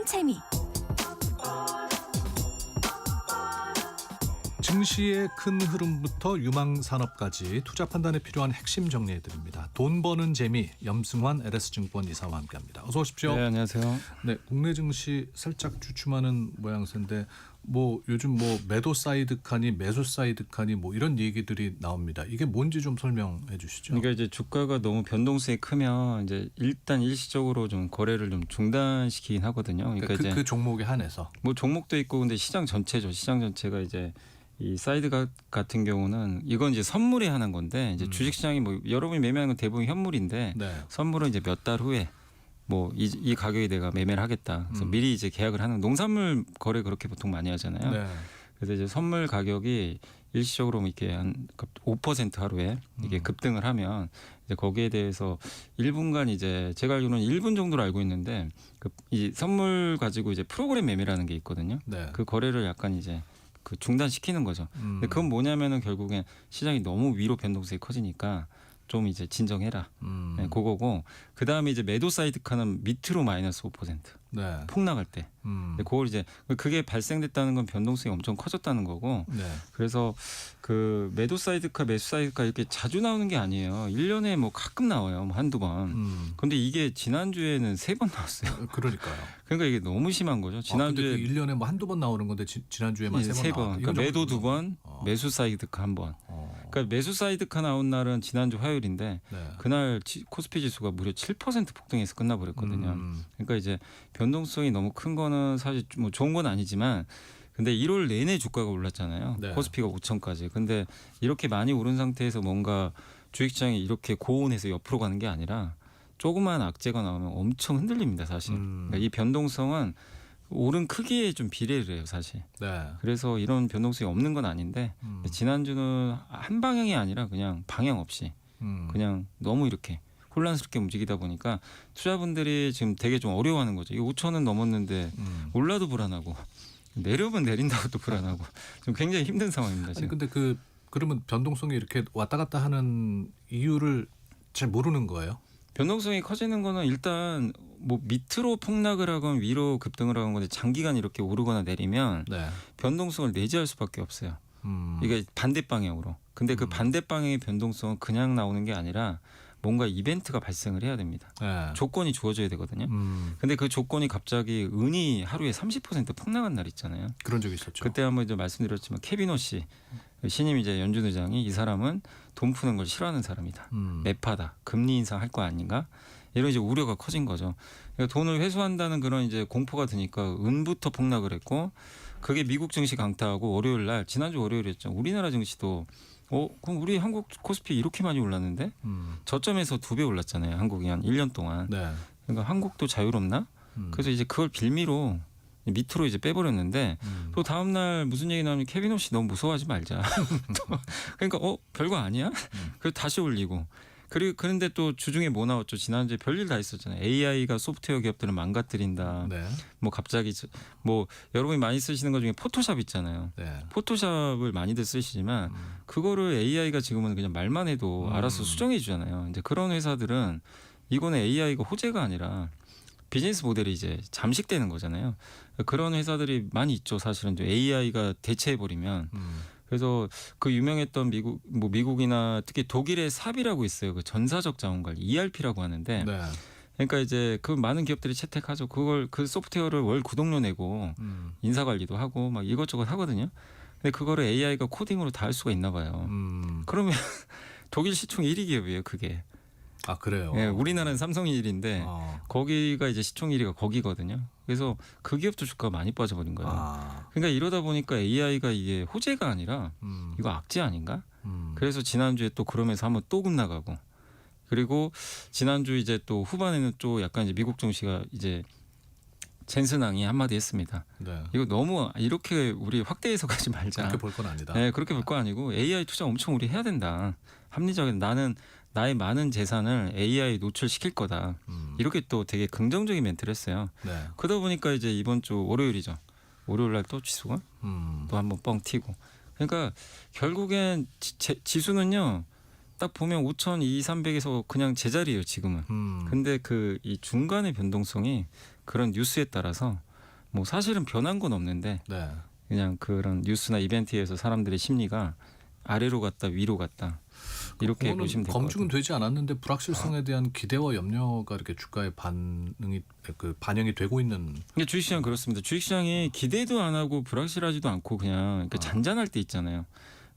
재미. 증시의 큰 흐름부터 유망 산업까지 투자 판단에 필요한 핵심 정리해드립니다. 돈 버는 재미, 염승환 LS증권 이사와 함께합니다. 어서 오십시오. 네, 안녕하세요. 네, 국내 증시 살짝 주춤하는 모양새인데 요즘 매도 사이드 칸이 매수 사이드 칸이 이런 얘기들이 나옵니다. 이게 뭔지 좀 설명해 주시죠. 그러니까 이제 주가가 너무 변동성이 크면 이제 일단 일시적으로 좀 거래를 좀 중단시키긴 하거든요. 그러니까 이제 그 종목에 한해서 종목도 있고 근데 시장 전체죠. 시장 전체가 이제 이 사이드 같은 경우는 이건 이제 선물에 한한 건데 이제 주식 시장이 여러분이 매매하는 건 대부분 현물인데 네. 선물은 이제 몇 달 후에 이 가격에 내가 매매를 하겠다. 그래서 미리 이제 계약을 하는 농산물 거래 그렇게 보통 많이 하잖아요. 네. 그래서 이제 선물 가격이 일시적으로 이렇게 한 5% 하루에 이게 급등을 하면 이제 거기에 대해서 1분간 이제 제가 알기로는 1분 정도로 알고 있는데 이 선물 가지고 이제 프로그램 매매라는 게 있거든요. 네. 그 거래를 약간 이제 중단시키는 거죠. 근데 그건 뭐냐면은 결국엔 시장이 너무 위로 변동성이 커지니까 좀 이제 진정해라. 네, 그거고 그 다음에 이제 매도 사이드 칸은 밑으로 마이너스 5%. 네. 폭락할 때. 그걸 이제 그게 발생됐다는 건 변동성이 엄청 커졌다는 거고. 네. 그래서 그 매도 사이드카, 매수 사이드카 이렇게 자주 나오는 게 아니에요. 1년에 한끔 나와요. 한두 번. 근데 이게 지난주에는 3번 나왔어요. 그러니까요. 그러니까 이게 너무 심한 거죠. 지난주에 1년에 한두 번 나오는 건데 지난주에만 3번 나왔다. 그러니까 매도 2번, 매수 사이드카 1번. 그러니까 매수 사이드카 나온 날은 지난주 화요일인데 네. 그날 코스피 지수가 무려 7% 폭등해서 끝나버렸거든요. 그러니까 이제 변동성이 너무 큰 거는 사실 좋은 건 아니지만 근데 1월 내내 주가가 올랐잖아요. 네. 코스피가 5천까지. 근데 이렇게 많이 오른 상태에서 뭔가 주식시장이 이렇게 고온해서 옆으로 가는 게 아니라 조그만 악재가 나오면 엄청 흔들립니다. 사실. 그러니까 이 변동성은 오른 크기에 좀 비례를 해요. 사실. 네. 그래서 이런 변동성이 없는 건 아닌데 지난주는 한 방향이 아니라 그냥 방향 없이 그냥 너무 이렇게 혼란스럽게 움직이다 보니까 투자분들이 지금 되게 좀 어려워하는 거죠. 이 5천은 넘었는데 올라도 불안하고 내려면 내린다고 또 불안하고 좀 굉장히 힘든 상황입니다. 지금. 아니 근데 그러면 변동성이 이렇게 왔다 갔다 하는 이유를 잘 모르는 거예요? 변동성이 커지는 거는 일단 밑으로 폭락을 하건 위로 급등을 하건 건데 장기간 이렇게 오르거나 내리면 네. 변동성을 내재할 수밖에 없어요. 이게 반대 방향으로. 근데 그 반대 방향의 변동성은 그냥 나오는 게 아니라 뭔가 이벤트가 발생을 해야 됩니다. 네. 조건이 주어져야 되거든요. 근데 그 조건이 갑자기 은이 하루에 30% 폭락한 날 있잖아요. 그런 적이 있었죠. 그때 한번 이제 말씀드렸지만 케비노 씨 신임 이제 연준 의장이 이 사람은 돈 푸는 걸 싫어하는 사람이다. 매파다. 금리 인상할 거 아닌가? 이런 이제 우려가 커진 거죠. 그러니까 돈을 회수한다는 그런 이제 공포가 드니까 은부터 폭락을 했고 그게 미국 증시 강타하고 월요일 날 지난주 월요일이었죠. 우리나라 증시도 그럼 우리 한국 코스피 이렇게 많이 올랐는데 저점에서 2배 올랐잖아요. 한국이 한 1년 동안. 네. 그러니까 한국도 자유롭나? 그래서 이제 그걸 빌미로 밑으로 이제 빼버렸는데 또 다음 날 무슨 얘기 나오면 케비노 씨 너무 무서워하지 말자. 그러니까 별거 아니야? 그래서 다시 올리고. 그런데 또 주중에 뭐 나왔죠? 지난주에 별일 다 있었잖아요. AI가 소프트웨어 기업들을 망가뜨린다. 네. 갑자기 여러분이 많이 쓰시는 것 중에 포토샵 있잖아요. 네. 포토샵을 많이들 쓰시지만 그거를 AI가 지금은 그냥 말만 해도 알아서 수정해 주잖아요. 이제 그런 회사들은 이거는 AI가 호재가 아니라 비즈니스 모델이 이제 잠식되는 거잖아요. 그런 회사들이 많이 있죠. 사실은 AI가 대체해버리면. 그래서 그 유명했던 미국이나 특히 독일의 삽이라고 있어요. 그 전사적 자원 관리 ERP라고 하는데. 네. 그러니까 이제 그 많은 기업들이 채택하죠. 그 소프트웨어를 월 구독료 내고 인사 관리도 하고 이것저것 하거든요. 근데 그거를 AI가 코딩으로 다 할 수가 있나 봐요. 그러면 독일 시총 1위 기업이에요. 그게. 아 그래요? 네, 우리나라는 삼성이 1위인데 거기가 이제 시총 1위가 거기거든요. 그래서 그 기업도 주가가 많이 빠져버린 거예요. 그러니까 이러다 보니까 AI가 이게 호재가 아니라 이거 악재 아닌가? 그래서 지난주에 또 그러면서 한번 또 급나가고 그리고 지난주 이제 또 후반에는 또 약간 이제 미국 증시가 이제 젠슨왕이 한마디 했습니다. 네. 이거 너무 이렇게 우리 확대해서 가지 말자. 그렇게 볼 건 아니다. 네, 그렇게 볼 건 아니고 AI 투자 엄청 우리 해야 된다. 합리적인 나의 많은 재산을 AI에 노출시킬 거다. 이렇게 또 되게 긍정적인 멘트를 했어요. 네. 그러다 보니까 이제 이번 주 월요일이죠. 월요일 날 또 지수가 또 한번 뻥 튀고. 그러니까 결국엔 지수는요. 딱 보면 5,200~300에서 그냥 제자리예요 지금은. 근데 이 중간의 변동성이 그런 뉴스에 따라서 뭐 사실은 변한 건 없는데 네. 그냥 그런 뉴스나 이벤트에서 사람들의 심리가 아래로 갔다 위로 갔다 이렇게 그거는 보시면 될 것 같아요. 검증은 되지 않았는데 불확실성에 대한 기대와 염려가 이렇게 주가에 반영이 되고 있는. 근데 주식시장 그렇습니다. 주식시장이 기대도 안 하고 불확실하지도 않고 그냥 이렇게 잔잔할 때 있잖아요.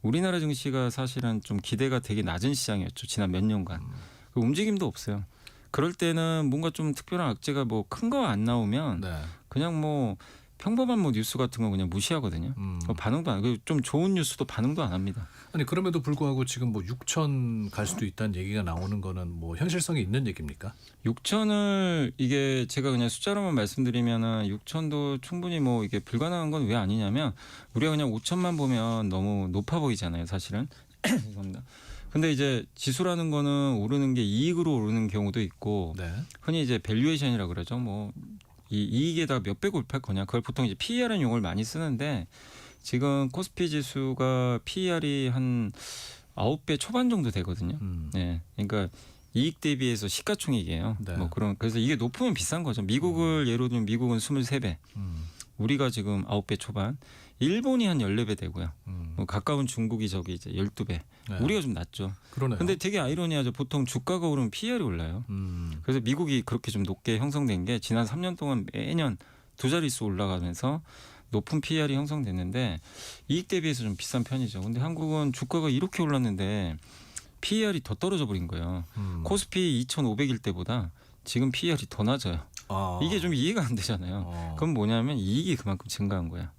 우리나라 증시가 사실은 좀 기대가 되게 낮은 시장이었죠. 지난 몇 년간. 그 움직임도 없어요. 그럴 때는 뭔가 좀 특별한 악재가 뭐 큰 거 안 나오면 네. 그냥 뭐 평범한 뭐 뉴스 같은 거 그냥 무시하거든요. 반응도 안 하고 좀 좋은 뉴스도 반응도 안 합니다. 아니 그럼에도 불구하고 지금 뭐 6천 갈 수도 있다는 얘기가 나오는 거는 뭐 현실성이 있는 얘기입니까? 6천을 이게 제가 그냥 숫자로만 말씀드리면은 6천도 충분히 뭐 이게 불가능한 건 왜 아니냐면 우리가 그냥 5천만 보면 너무 높아 보이잖아요, 사실은. 죄송합니다. 근데 이제 지수라는 거는 오르는 게 이익으로 오르는 경우도 있고 네. 흔히 이제 밸류에이션이라고 그러죠. 뭐 이 이익에다 몇 배 곱할 거냐. 그걸 보통 이제 PER이라는 용어를 많이 쓰는데 지금 코스피 지수가 PER이 한 9배 초반 정도 되거든요. 네. 그러니까 이익 대비해서 시가총액이에요. 네. 뭐 그런 그래서 이게 높으면 비싼 거죠. 미국을 예로 들면 미국은 23배. 우리가 지금 9배 초반. 일본이 한 14배 되고요. 뭐 가까운 중국이 저기 이제 12배. 네. 우리가 좀 낮죠. 그러네요. 근데 되게 아이러니하죠. 보통 주가가 오르면 PER이 올라요. 그래서 미국이 그렇게 좀 높게 형성된 게 지난 3년 동안 매년 두 자릿수 올라가면서 높은 PER이 형성됐는데 이익 대비해서 좀 비싼 편이죠. 근데 한국은 주가가 이렇게 올랐는데 PER이 더 떨어져 버린 거예요. 코스피 2,500일 때보다 지금 PER이 더 낮아요. 이게 좀 이해가 안 되잖아요. 그럼 뭐냐면 이익이 그만큼 증가한 거야.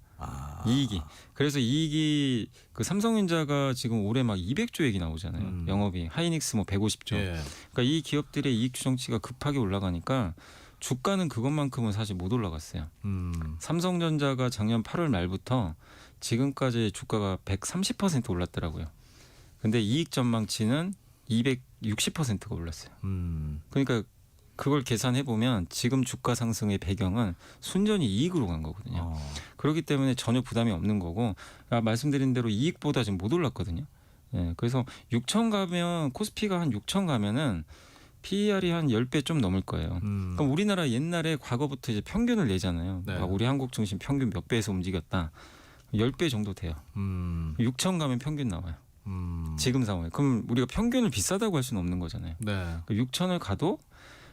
이익이. 그래서 이익이 그 삼성전자가 지금 올해 막 200조액이 나오잖아요. 영업이 하이닉스 뭐 150조. 예. 그러니까 이 기업들의 이익 추정치가 급하게 올라가니까 주가는 그것만큼은 사실 못 올라갔어요. 삼성전자가 작년 8월 말부터 지금까지 주가가 130% 올랐더라고요. 근데 이익 전망치는 260%가 올랐어요. 그러니까 그걸 계산해 보면 지금 주가 상승의 배경은 순전히 이익으로 간 거거든요. 그렇기 때문에 전혀 부담이 없는 거고 말씀드린 대로 이익보다 지금 못 올랐거든요. 예, 그래서 6천 가면 코스피가 한 6천 가면은 PER이 한 10배 좀 넘을 거예요. 그럼 우리나라 옛날에 과거부터 이제 평균을 내잖아요. 네. 우리 한국 증시 평균 몇 배에서 움직였다. 10배 정도 돼요. 6천 가면 평균 나와요. 지금 상황에. 그럼 우리가 평균을 비싸다고 할 수는 없는 거잖아요. 네. 6천을 가도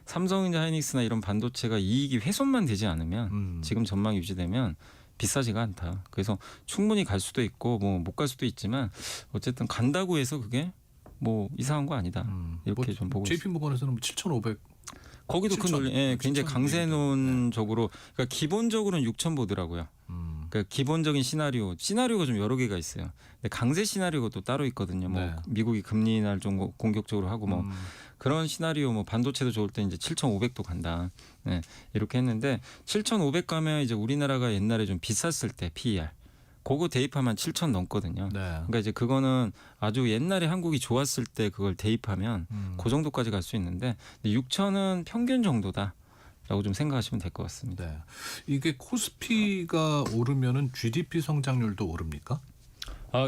삼성전자 하이닉스나 이런 반도체가 이익이 훼손만 되지 않으면 지금 전망이 유지되면 비싸지가 않다. 그래서 충분히 갈 수도 있고 뭐 못 갈 수도 있지만 어쨌든 간다고 해서 그게 뭐 이상한 거 아니다. 이렇게 뭐 좀 보고 있습니다. JP모건에서는 7,500. 거기도 큰 7,000, 논리, 예, 굉장히 7,000 강세론적으로 그러니까 기본적으로는 6천 보더라고요. 그러니까 기본적인 시나리오가 좀 여러 개가 있어요. 근데 강세 시나리오가 또 따로 있거든요. 뭐 네. 미국이 금리 인하를 좀 공격적으로 하고 뭐 그런 시나리오 뭐 반도체도 좋을 때 이제 7,500도 간다. 네, 이렇게 했는데 7,500 가면 이제 우리나라가 옛날에 좀 비쌌을 때 PER 그거 대입하면 7,000 넘거든요. 네. 그러니까 이제 그거는 아주 옛날에 한국이 좋았을 때 그걸 대입하면 그 정도까지 갈 수 있는데 6,000은 평균 정도다라고 좀 생각하시면 될 것 같습니다. 네. 이게 코스피가 오르면은 GDP 성장률도 오릅니까?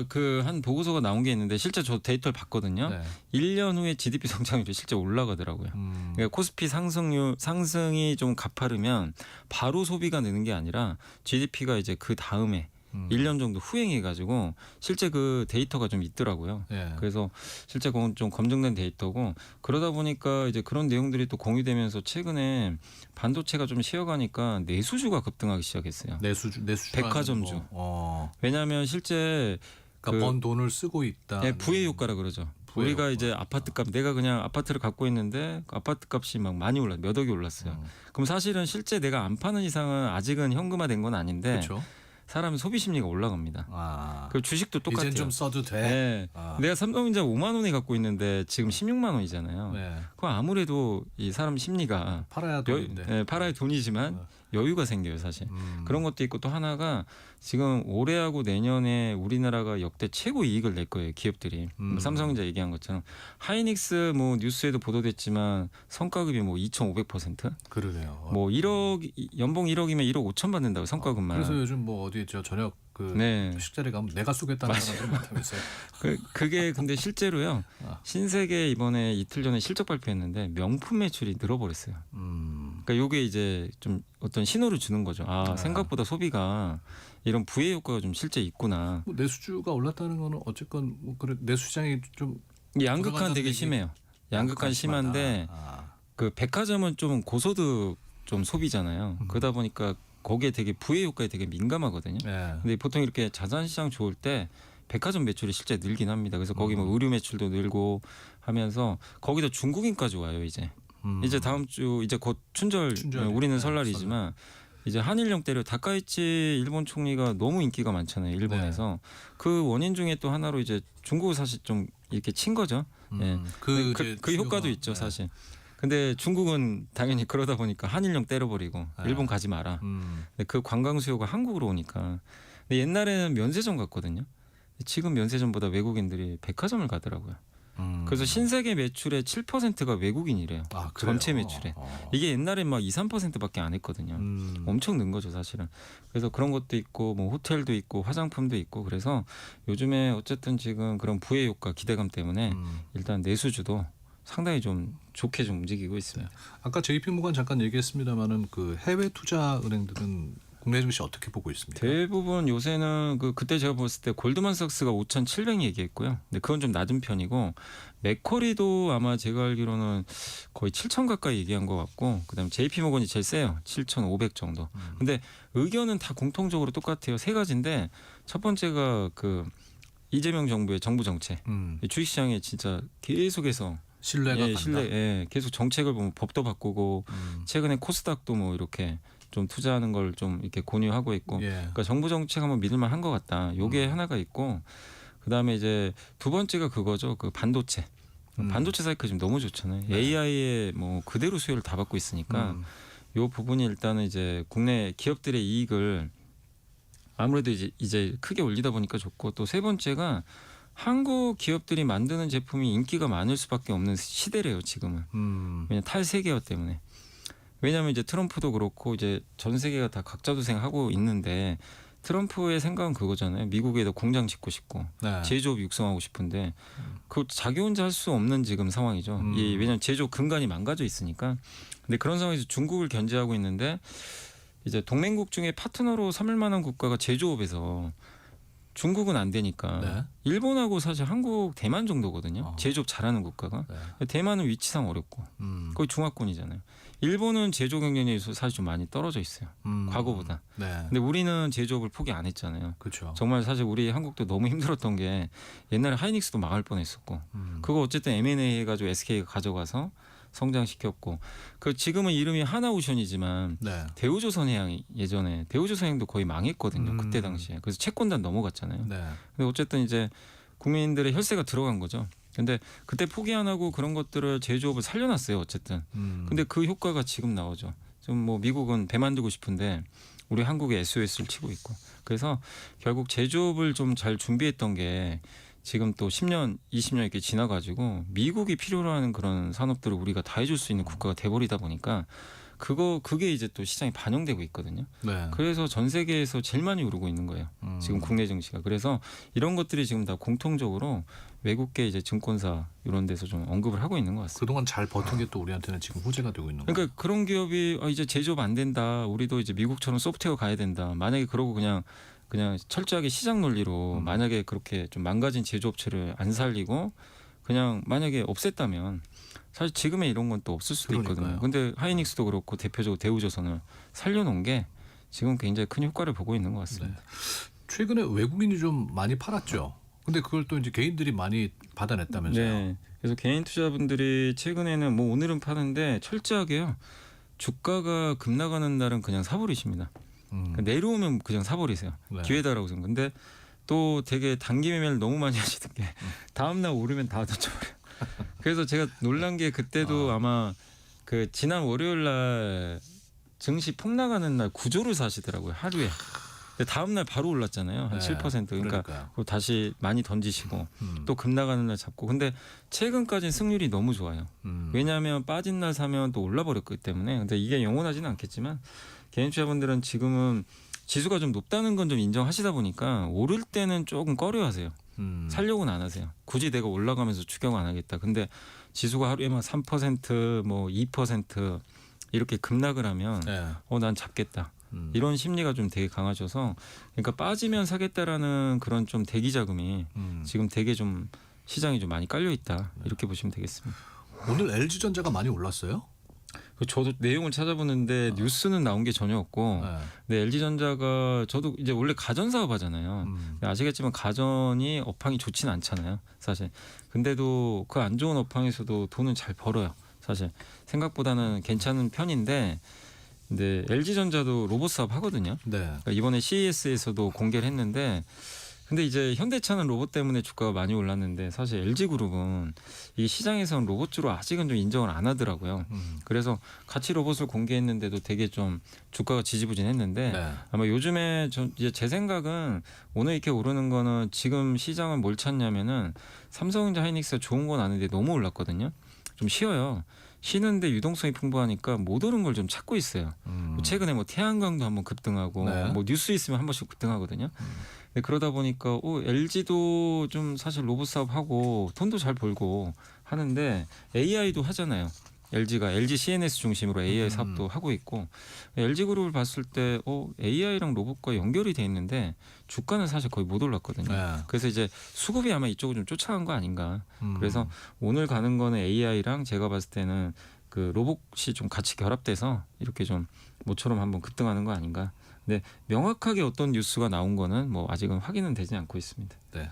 그 한 보고서가 나온 게 있는데 실제 저 데이터를 봤거든요. 네. 1년 후에 GDP 성장률이 실제 올라가더라고요. 그러니까 코스피 상승이 좀 가파르면 바로 소비가 느는 게 아니라 GDP가 이제 그 다음에 1년 정도 후행해가지고 실제 그 데이터가 좀 있더라고요. 네. 그래서 실제 그건 좀 검증된 데이터고 그러다 보니까 이제 그런 내용들이 또 공유되면서 최근에 반도체가 좀 쉬어가니까 내수주가 급등하기 시작했어요. 내수주 백화점주. 왜냐하면 실제 그러니까 번 돈을 쓰고 있다. 네, 부의 효과라 그러죠. 부의 우리가 효과. 이제 아파트값 내가 그냥 아파트를 갖고 있는데 그 아파트값이 막 많이 몇 억이 올랐어요. 그럼 사실은 실제 내가 안 파는 이상은 아직은 현금화된 건 아닌데 그렇죠. 사람 소비 심리가 올라갑니다. 그 주식도 똑같아요. 이젠 좀 써도 돼. 네. 내가 삼성전자 5만 원에 갖고 있는데 지금 16만 원이잖아요. 네. 그럼 아무래도 이 사람 심리가 팔아야 돈인데. 팔아야 돈이지만 여유가 생겨요, 사실. 그런 것도 있고 또 하나가 지금 올해하고 내년에 우리나라가 역대 최고 이익을 낼 거예요, 기업들이. 삼성전자 얘기한 것처럼 하이닉스 뭐 뉴스에도 보도됐지만 성과급이 뭐 2,500%? 그러네요. 뭐 1억 연봉 1억이면 1억 5천 받는다고 성과급만. 그래서 요즘 뭐 어디 저 저녁 그 네. 식자리 가면 내가 쏘겠다는 사람들이 많다면서요. 그게 근데 실제로요. 아. 신세계 이번에 이틀 전에 실적 발표했는데 명품 매출이 늘어버렸어요. 그러니까 요게 이제 좀 어떤 신호를 주는 거죠. 아, 생각보다 소비가 이런 부의 효과가 좀 실제 있구나. 뭐 내수주가 올랐다는 거는 어쨌건 뭐 그래 내수시장이 좀 양극화는 되게 심해요. 양극화는 심한데 그 백화점은 좀 고소득 좀 소비잖아요. 그러다 보니까 거기에 되게 부의 효과에 되게 민감하거든요. 네. 근데 보통 이렇게 자산시장 좋을 때 백화점 매출이 실제 늘긴 합니다. 그래서 거기 뭐 의류 매출도 늘고 하면서 거기다 중국인까지 와요 이제. 이제 다음 주 이제 곧 춘절, 우리는 네, 설날이지만 이제 한일령 때려 다카이치 일본 총리가 너무 인기가 많잖아요 일본에서. 그 원인 중에 또 하나로 이제 중국을 사실 좀 이렇게 친 거죠. 예. 그 효과도 있죠 사실. 근데 중국은 당연히 그러다 보니까 한일령 때려버리고 일본 가지 마라. 근데 그 관광 수요가 한국으로 오니까. 근데 옛날에는 면세점 갔거든요. 지금 면세점보다 외국인들이 백화점을 가더라고요. 그래서 신세계 매출의 7%가 외국인이래요. 아, 전체 매출에. 이게 옛날에 막 2, 3%밖에 안 했거든요. 엄청 는 거죠 사실은. 그래서 그런 것도 있고 뭐 호텔도 있고 화장품도 있고 그래서 요즘에 어쨌든 지금 그런 부의 효과 기대감 때문에 일단 내수주도 상당히 좀 좋게 좀 움직이고 있습니다. 아까 JP모건 잠깐 얘기했습니다만은 그 해외 투자 은행들은 국내 증시 어떻게 보고 있습니까? 대부분 요새는 그때 제가 봤을 때 골드만삭스가 5,700 얘기했고요. 근데 그건 좀 낮은 편이고 맥쿼리도 아마 제가 알기로는 거의 7,000 가까이 얘기한 것 같고 그다음에 JP모건이 제일 세요. 7,500 정도. 근데 의견은 다 공통적으로 똑같아요. 세 가지인데 첫 번째가 그 이재명 정부의 정부 정책. 주식시장에 진짜 계속해서 신뢰가 간다. 계속 정책을 보면 법도 바꾸고 최근에 코스닥도 뭐 이렇게 좀 투자하는 걸 좀 이렇게 권유하고 있고, 그러니까 정부 정책 한번 믿을만 한 것 같다. 요게 하나가 있고, 그 다음에 이제 두 번째가 그거죠. 그 반도체. 반도체 사이클 지금 너무 좋잖아요. AI에 뭐 그대로 수요를 다 받고 있으니까 요 부분이 일단은 이제 국내 기업들의 이익을 아무래도 이제 크게 올리다 보니까 좋고 또 세 번째가 한국 기업들이 만드는 제품이 인기가 많을 수밖에 없는 시대래요 지금은. 왜냐면 탈세계화 때문에. 왜냐하면 이제 트럼프도 그렇고 이제 전 세계가 다 각자 도생하고 있는데 트럼프의 생각은 그거잖아요. 미국에도 공장 짓고 싶고 제조업 육성하고 싶은데 그 자기 혼자 할 수 없는 지금 상황이죠. 왜냐하면 제조업 근간이 망가져 있으니까. 근데 그런 상황에서 중국을 견제하고 있는데 이제 동맹국 중에 파트너로 삼을 만한 국가가 제조업에서 중국은 안 되니까 일본하고 사실 한국, 대만 정도거든요. 제조업 잘하는 국가가. 대만은 위치상 어렵고 거의 중화권이잖아요. 일본은 제조 경쟁력이 사실 좀 많이 떨어져 있어요. 과거보다. 근데 우리는 제조업을 포기 안 했잖아요. 그렇죠. 정말 사실 우리 한국도 너무 힘들었던 게 옛날에 하이닉스도 망할 뻔했었고 그거 어쨌든 M&A 해가지고 SK가 가져가서 성장시켰고 그 지금은 이름이 하나오션이지만 대우조선해양이 예전에 대우조선해양도 거의 망했거든요. 그때 당시에. 그래서 채권단 넘어갔잖아요. 근데 어쨌든 이제 국민들의 혈세가 들어간 거죠. 근데 그때 포기 안 하고 그런 것들을 제조업을 살려놨어요. 어쨌든. 근데 그 효과가 지금 나오죠. 좀 뭐 미국은 배 만들고 싶은데 우리 한국에 SOS를 치고 있고. 그래서 결국 제조업을 좀 잘 준비했던 게 지금 또 10년, 20년 이렇게 지나가지고 미국이 필요로 하는 그런 산업들을 우리가 다 해줄 수 있는 국가가 돼버리다 보니까 그게 이제 또 시장에 반영되고 있거든요. 그래서 전 세계에서 제일 많이 오르고 있는 거예요. 지금 국내 증시가. 그래서 이런 것들이 지금 다 공통적으로 외국계 이제 증권사 이런 데서 좀 언급을 하고 있는 것 같습니다. 그동안 잘 버틴 게 또 우리한테는 지금 호재가 되고 있는 거예요. 그러니까 그런 기업이 이제 제조업 안 된다. 우리도 이제 미국처럼 소프트웨어 가야 된다. 만약에 그러고 그냥 철저하게 시장 논리로 만약에 그렇게 좀 망가진 제조업체를 안 살리고 그냥 만약에 없앴다면 사실 지금의 이런 건 또 없을 수도 있거든요. 근데 하이닉스도 그렇고 대표적으로 대우조선을 살려놓은 게 지금 굉장히 큰 효과를 보고 있는 것 같습니다. 최근에 외국인이 좀 많이 팔았죠. 근데 그걸 또 이제 개인들이 많이 받아냈다면서요. 네. 그래서 개인 투자분들이 최근에는 뭐 오늘은 파는데 철저하게요. 주가가 급나가는 날은 그냥 사버리십니다. 그러니까 내려오면 그냥 사버리세요. 기회다라고 생각. 근데 또 되게 단기 매매를 너무 많이 하시던 게 다음 날 오르면 다 던져버려요. 그래서 제가 놀란 게 그때도 아마 그 지난 월요일 날 증시 폭락하는 날 구조를 사시더라고요. 하루에. 근데 다음 날 바로 올랐잖아요. 한 7%. 그러니까 다시 많이 던지시고 또 급나가는 날 잡고. 근데 최근까지는 승률이 너무 좋아요. 왜냐하면 빠진 날 사면 또 올라버렸기 때문에. 근데 이게 영원하지는 않겠지만 개인 투자분들은 지금은 지수가 좀 높다는 건 좀 인정하시다 보니까 오를 때는 조금 꺼려하세요. 살려고는 안 하세요. 굳이 내가 올라가면서 추격 안 하겠다. 근데 지수가 하루에 막 3% 뭐 2% 이렇게 급락을 하면 네. 난 잡겠다. 이런 심리가 좀 되게 강하셔서 그러니까 빠지면 사겠다라는 그런 좀 대기 자금이 지금 되게 좀 시장이 좀 많이 깔려 있다. 이렇게 보시면 되겠습니다. 오늘 LG전자가 많이 올랐어요? 저도 내용을 찾아보는데 뉴스는 나온 게 전혀 없고 네. 네, LG전자가 저도 이제 원래 가전 사업 하잖아요. 아시겠지만 가전이 업황이 좋지는 않잖아요. 사실. 근데도 그 안 좋은 업황에서도 돈은 잘 벌어요. 사실. 생각보다는 괜찮은 편인데 근데 LG전자도 로봇 사업 하거든요. 네. 그러니까 이번에 CES에서도 공개를 했는데 근데 이제 현대차는 로봇 때문에 주가가 많이 올랐는데 사실 LG그룹은 이 시장에서는 로봇주로 아직은 좀 인정을 안 하더라고요. 그래서 같이 로봇을 공개했는데도 되게 좀 주가가 지지부진했는데 네. 아마 요즘에 이제 제 생각은 오늘 이렇게 오르는 거는 지금 시장은 뭘 찾냐면은 삼성전자 하이닉스가 좋은 건 아는데 너무 올랐거든요. 좀 쉬어요. 쉬는데 유동성이 풍부하니까 못 오른 걸 좀 찾고 있어요. 최근에 뭐 태양광도 한번 급등하고 네. 뭐 뉴스 있으면 한 번씩 급등하거든요. 네, 그러다 보니까 LG도 좀 사실 로봇 사업하고 돈도 잘 벌고 하는데 AI도 하잖아요. LG가 LG CNS 중심으로 AI 사업도 하고 있고 LG그룹을 봤을 때 AI랑 로봇과 연결이 돼 있는데 주가는 사실 거의 못 올랐거든요. 네. 그래서 이제 수급이 아마 이쪽을 좀 쫓아간 거 아닌가. 그래서 오늘 가는 거는 AI랑 제가 봤을 때는 그 로봇이 좀 같이 결합돼서 이렇게 좀 모처럼 한번 급등하는 거 아닌가. 근데 명확하게 어떤 뉴스가 나온 거는 뭐 아직은 확인은 되지 않고 있습니다. 네.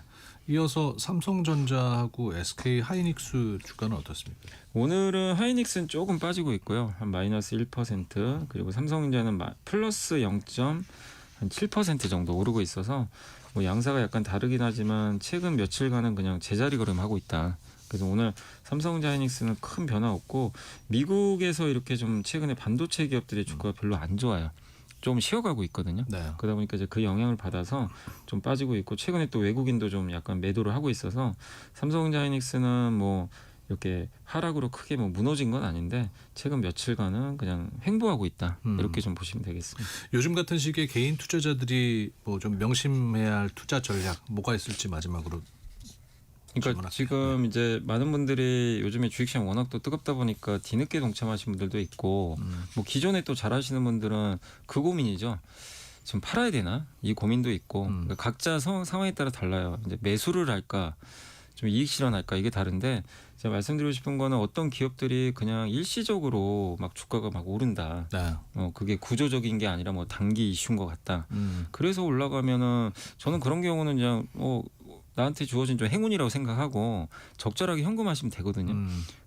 이어서 삼성전자하고 SK 하이닉스 주가는 어떻습니까? 오늘은 하이닉스는 조금 빠지고 있고요. 한 마이너스 1% 그리고 삼성전자는 플러스 0.7% 정도 오르고 있어서 뭐 양사가 약간 다르긴 하지만 최근 며칠간은 그냥 제자리 걸음하고 있다. 그래서 오늘 삼성전자 하이닉스는 큰 변화 없고 미국에서 이렇게 좀 최근에 반도체 기업들의 주가가 별로 안 좋아요. 좀 쉬어가고 있거든요. 네. 그러다 보니까 이제 그 영향을 받아서 좀 빠지고 있고 최근에 또 외국인도 좀 약간 매도를 하고 있어서 삼성전자 하이닉스는 뭐 이렇게 하락으로 크게 뭐 무너진 건 아닌데 최근 며칠간은 그냥 횡보하고 있다. 이렇게 좀 보시면 되겠습니다. 요즘 같은 시기에 개인 투자자들이 뭐 좀 명심해야 할 투자 전략 뭐가 있을지 마지막으로. 그러니까 지금 이제 많은 분들이 요즘에 주식시장 워낙 또 뜨겁다 보니까 뒤늦게 동참하신 분들도 있고 뭐 기존에 또 잘하시는 분들은 그 고민이죠. 지금 팔아야 되나? 이 고민도 있고 그러니까 각자 상황에 따라 달라요. 이제 매수를 할까, 좀 이익 실현할까 이게 다른데 제가 말씀드리고 싶은 거는 어떤 기업들이 그냥 일시적으로 막 주가가 막 오른다. 네. 그게 구조적인 게 아니라 뭐 단기 이슈인 것 같다. 그래서 올라가면은 저는 그런 경우는 그냥 나한테 주어진 좀 행운이라고 생각하고 적절하게 현금하시면 되거든요.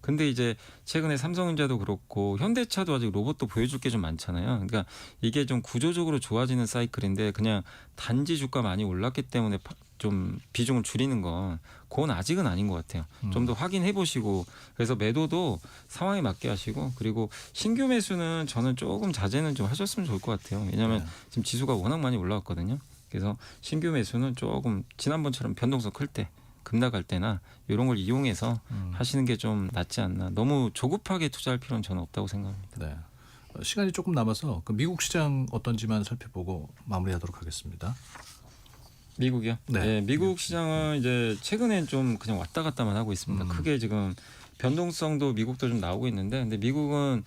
근데 이제 최근에 삼성전자도 그렇고 현대차도 아직 로봇도 보여줄 게 좀 많잖아요. 그러니까 이게 좀 구조적으로 좋아지는 사이클인데 그냥 단지 주가 많이 올랐기 때문에 좀 비중을 줄이는 건 그건 아직은 아닌 것 같아요. 좀 더 확인해 보시고 그래서 매도도 상황에 맞게 하시고 그리고 신규 매수는 저는 조금 자제는 좀 하셨으면 좋을 것 같아요. 왜냐하면 지금 지수가 워낙 많이 올라왔거든요. 그래서 신규 매수는 조금 지난번처럼 변동성 클 때 급락할 때나 이런 걸 이용해서 하시는 게 좀 낫지 않나. 너무 조급하게 투자할 필요는 저는 없다고 생각합니다. 네. 시간이 조금 남아서 그 미국 시장 어떤지만 살펴보고 마무리하도록 하겠습니다. 미국이요? 네. 네, 미국 시장은 이제 최근엔 좀 그냥 왔다 갔다만 하고 있습니다. 크게 지금 변동성도 미국도 좀 나오고 있는데 근데 미국은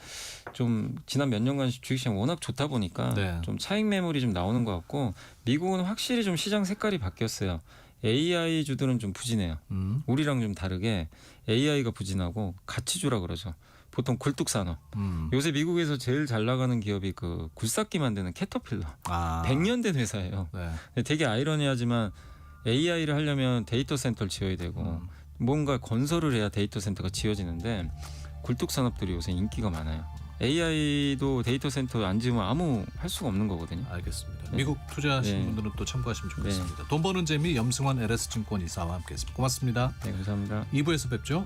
좀 지난 몇 년간 주식시장 워낙 좋다 보니까 네. 좀 차익 매물이 좀 나오는 것 같고 미국은 확실히 좀 시장 색깔이 바뀌었어요. AI 주들은 좀 부진해요. 우리랑 좀 다르게 AI가 부진하고 가치주라 그러죠. 보통 굴뚝산업. 요새 미국에서 제일 잘 나가는 기업이 그 굴삭기 만드는 캐터필러. 100년 된 회사예요. 네. 근데 되게 아이러니하지만 AI를 하려면 데이터 센터를 지어야 되고 뭔가 건설을 해야 데이터 센터가 지어지는데 굴뚝 산업들이 요새 인기가 많아요. AI도 데이터 센터 안 지으면 아무 할 수가 없는 거거든요. 알겠습니다. 미국 투자하시는 네. 분들은 또 참고하시면 좋겠습니다. 돈 버는 재미 염승환 LS증권 이사와 함께했습니다. 고맙습니다. 네, 감사합니다. 2부에서 뵙죠.